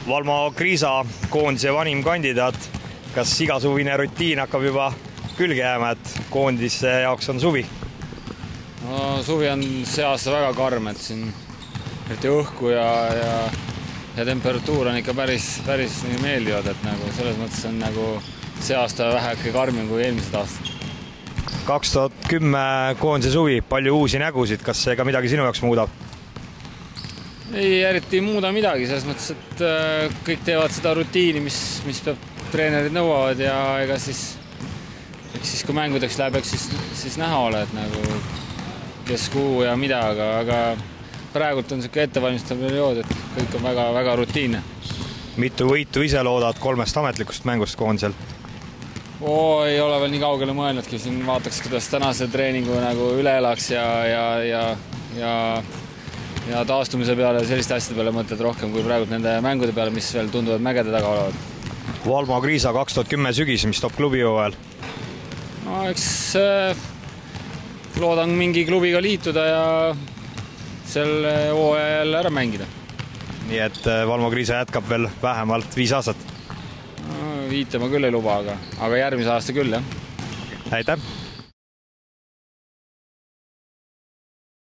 Valmo Kriisa, koondise vanim kandidaat. Kas igasuvine rutiin hakkab juba külge jääma, et koondise jaoks on suvi? No, suvi on see aasta väga karm, et siin õhku ja temperatuur on ikka päris meeldivad, et nagu selles mõttes on nagu see aasta väheke karmim kui eelmised aastad. 2010 koondise suvi, palju uusi nägusid, kas see ka midagi sinu jaoks muudab? Ei, eriti ei muuda midagi, selles mõttes, et kõik teevad seda rutiini, mis peab treenerid nõuavad ja ega siis kui mängudeks läheb, siis näha ole, et nagu kes kuhu ja mida, aga praegult on selline ettevalmistav periood, et kõik on väga rutiinne. Mitu võitu ise loodad 3 ametlikust mängust koondisel? Ei ole veel nii kaugele mõelnudki, siin vaataks, kuidas tänase treeningu nagu üle elaks ja taastumise peale ja selliste asjade peale mõtled rohkem kui praegu nende mängude peale, mis veel tunduvad mägede taga olevat. Valmo Kriisa 2010 sügis, mis toob klubi hooajal? No eks loodan mingi klubiga liituda ja selle hooajal ära mängida. Nii et Valmo Kriisa jätkab veel vähemalt 5 aastat? No, 5 ma küll ei luba, aga järgmise aasta küll, jah. Aitäh!